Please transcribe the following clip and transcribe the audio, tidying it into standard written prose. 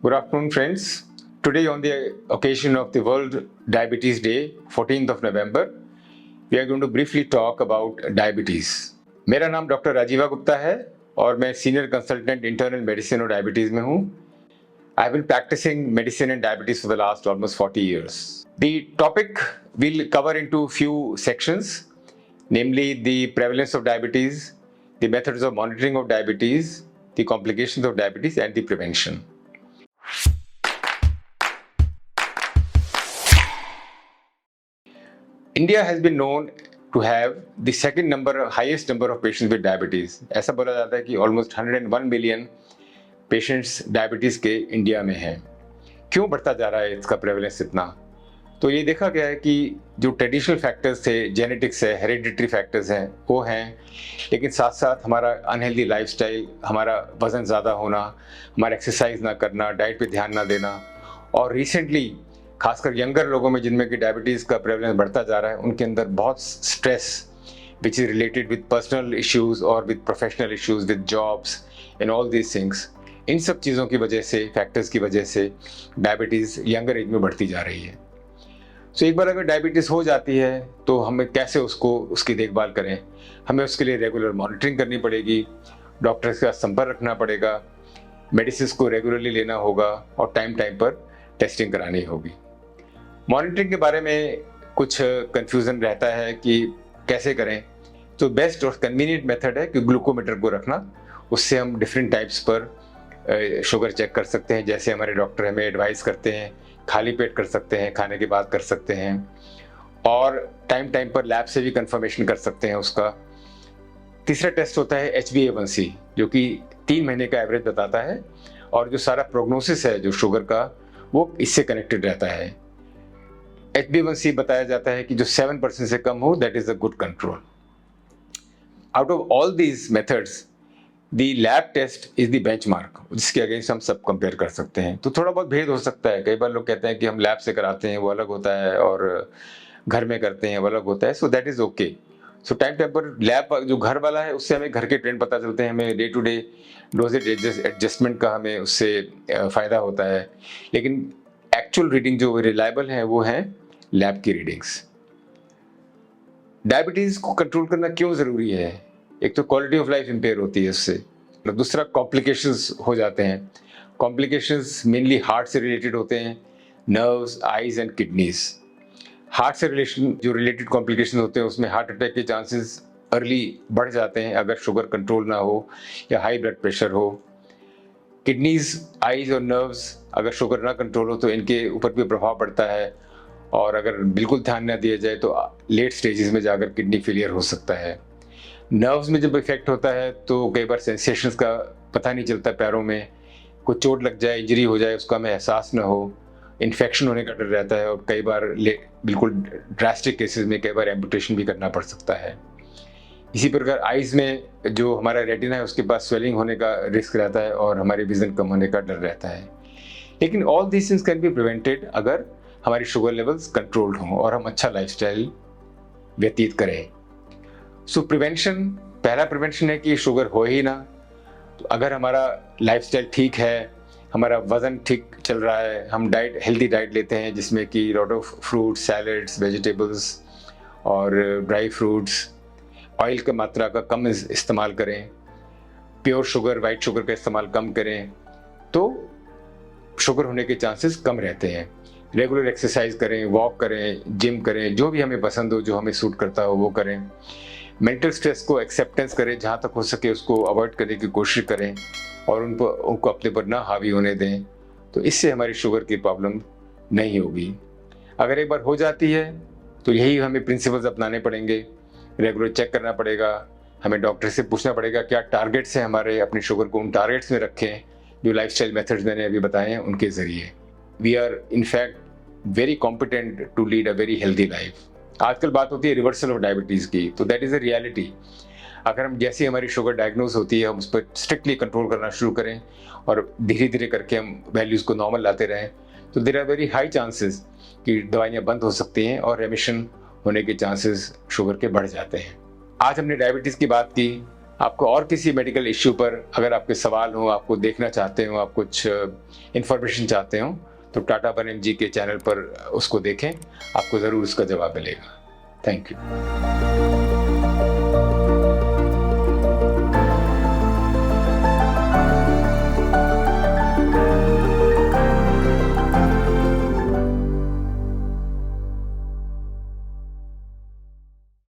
Good afternoon, friends. Today, on the occasion of the World Diabetes Day, 14th of November, we are going to briefly talk about diabetes. मेरा नाम doctor राजीवा Gupta है और मैं senior consultant internal medicine और diabetes में हूँ. I have been practicing medicine and diabetes for the last almost 40 years. The topic we'll cover into few sections, namely the prevalence of diabetes, the methods of monitoring of diabetes, the complications of diabetes, and the prevention. India has been known to have the highest number of patients with diabetes. ऐसा बोला जाता है कि almost 101 million patients diabetes के India में हैं. क्यों बढ़ता जा रहा है इसका प्रेवलेंस इतना? तो ये देखा गया है कि जो ट्रेडिशनल फैक्टर्स थे, जेनेटिक्स है, हेरिडिटरी फैक्टर्स हैं, वो हैं, लेकिन साथ साथ हमारा अनहेल्दी लाइफस्टाइल, हमारा वज़न ज़्यादा होना, हमारा एक्सरसाइज ना करना, डाइट पे ध्यान ना देना, और रिसेंटली खासकर यंगर लोगों में जिनमें कि डायबिटीज़ का प्रेवलेंस बढ़ता जा रहा है, उनके अंदर बहुत stress which is related with personal issues और with professional issues, with jobs and all these things. इन सब चीज़ों की वजह से, फैक्टर्स की वजह से डायबिटीज़ यंगर एज में बढ़ती जा रही है. सो एक बार अगर डायबिटीज़ हो जाती है तो हमें कैसे उसकी देखभाल करें? हमें उसके लिए रेगुलर मॉनिटरिंग करनी पड़ेगी, डॉक्टर के साथ संपर्क रखना पड़ेगा, मेडिसिन को रेगुलरली लेना होगा और टाइम टाइम पर टेस्टिंग करानी होगी. मॉनिटरिंग के बारे में कुछ कन्फ्यूज़न रहता है कि कैसे करें. तो बेस्ट और कन्वीनियंट मेथड है कि ग्लूकोमीटर को रखना. उससे हम डिफरेंट टाइप्स पर शुगर चेक कर सकते हैं, जैसे हमारे डॉक्टर हमें एडवाइस करते हैं. खाली पेट कर सकते हैं, खाने के बाद कर सकते हैं, और टाइम टाइम पर लैब से भी कंफर्मेशन कर सकते हैं उसका. तीसरा टेस्ट होता है HbA1c, जो कि 3 महीने का एवरेज बताता है, और जो सारा प्रोग्नोसिस है जो शुगर का, वो इससे कनेक्टेड रहता है. HbA1c बताया जाता है कि जो 7% से कम हो, that is a good control. Out of all these methods, the lab test is the benchmark, जिसके अगेंस्ट हम सब कंपेयर कर सकते हैं. तो थोड़ा बहुत भेद हो सकता है. कई बार लोग कहते हैं कि हम लैब से कराते हैं, वो अलग होता है, और घर में करते हैं वो अलग होता है. So that is okay. So time time पर लैब जो घर वाला है, उससे हमें घर के ट्रेंड पता चलते हैं, हमें day to day doses adjustment का हमें उससे फ़ायदा होता है. लेकिन एक्चुअल रीडिंग जो रिलायबल है वो है लैब की रीडिंग्स. डायबिटीज को कंट्रोल करना क्यों ज़रूरी है? एक तो क्वालिटी ऑफ लाइफ इम्पेयर होती है उससे, और दूसरा कॉम्प्लिकेशंस हो जाते हैं. कॉम्प्लिकेशंस मेनली हार्ट से रिलेटेड होते हैं, nerves, eyes and kidneys. Heart से रिलेटेड कॉम्प्लिकेशन होते हैं, उसमें हार्ट अटैक के चांसेस अर्ली बढ़ जाते हैं अगर शुगर कंट्रोल ना हो या हाई ब्लड प्रेशर हो. किडनीज, आइज और नर्व्स अगर शुगर ना कंट्रोल हो तो इनके ऊपर भी प्रभाव पड़ता है, और अगर बिल्कुल ध्यान ना दिया जाए तो लेट स्टेजेस में जाकर किडनी फेलियर हो सकता है. नर्व्स में जब इफेक्ट होता है तो कई बार सेंसेशंस का पता नहीं चलता, पैरों में कुछ चोट लग जाए, इंजरी हो जाए, उसका हमें एहसास ना हो, इन्फेक्शन होने का डर रहता है, और कई बार बिल्कुल ड्रास्टिक केसेस में कई बार एम्पुटेशन भी करना पड़ सकता है. इसी प्रकार आइज़ में जो हमारा रेटिना है उसके पास स्वेलिंग होने का रिस्क रहता है, और हमारी विजन कम होने का डर रहता है. लेकिन all this things can be prevented अगर हमारी शुगर लेवल्स कंट्रोल्ड हों और हम अच्छा लाइफस्टाइल व्यतीत करें. सो प्रिवेंशन, पहला प्रिवेंशन है कि शुगर हो ही ना. तो अगर हमारा लाइफस्टाइल ठीक है, हमारा वज़न ठीक चल रहा है, हम हेल्दी डाइट लेते हैं जिसमें कि lot of fruits, salads, vegetables और ड्राई फ्रूट्स, ऑयल की मात्रा का कम इस्तेमाल करें, प्योर शुगर, वाइट शुगर का इस्तेमाल कम करें, तो शुगर होने के चांसेस कम रहते हैं. रेगुलर एक्सरसाइज करें, वॉक करें, जिम करें, जो भी हमें पसंद हो, जो हमें सूट करता हो वो करें. मेंटल स्ट्रेस को एक्सेप्टेंस करें, जहाँ तक हो सके उसको अवॉइड करने की कोशिश करें, और उनको अपने पर ना हावी होने दें. तो इससे हमारी शुगर की प्रॉब्लम नहीं होगी. अगर एक बार हो जाती है तो यही हमें प्रिंसिपल्स अपनाने पड़ेंगे. रेगुलर चेक करना पड़ेगा, हमें डॉक्टर से पूछना पड़ेगा क्या टारगेट्स हैं हमारे, अपनी शुगर को उन टारगेट्स में रखें जो लाइफस्टाइल मेथड्स मैंने अभी बताए हैं उनके ज़रिए. We are in fact very competent to lead a very healthy life. आजकल बात होती है रिवर्सल ऑफ डायबिटीज़ की, तो दैट इज़ अ रियलिटी. अगर हम जैसे हमारी शुगर डायग्नोज होती है, हम उस पर स्ट्रिक्टली कंट्रोल करना शुरू करें और धीरे धीरे करके हम वैल्यूज़ को नॉर्मल लाते रहें, तो there are very high chances कि दवाइयाँ बंद हो सकती हैं और रेमिशन होने के चांसेस शुगर के बढ़ जाते हैं. आज हमने डायबिटीज़ की बात की, आपको और किसी मेडिकल इश्यू पर अगर आपके सवाल हो, आपको देखना चाहते हो, आप कुछ इन्फॉर्मेशन चाहते हो, तो टाटा 1mg के चैनल पर उसको देखें, आपको ज़रूर उसका जवाब मिलेगा। Thank you.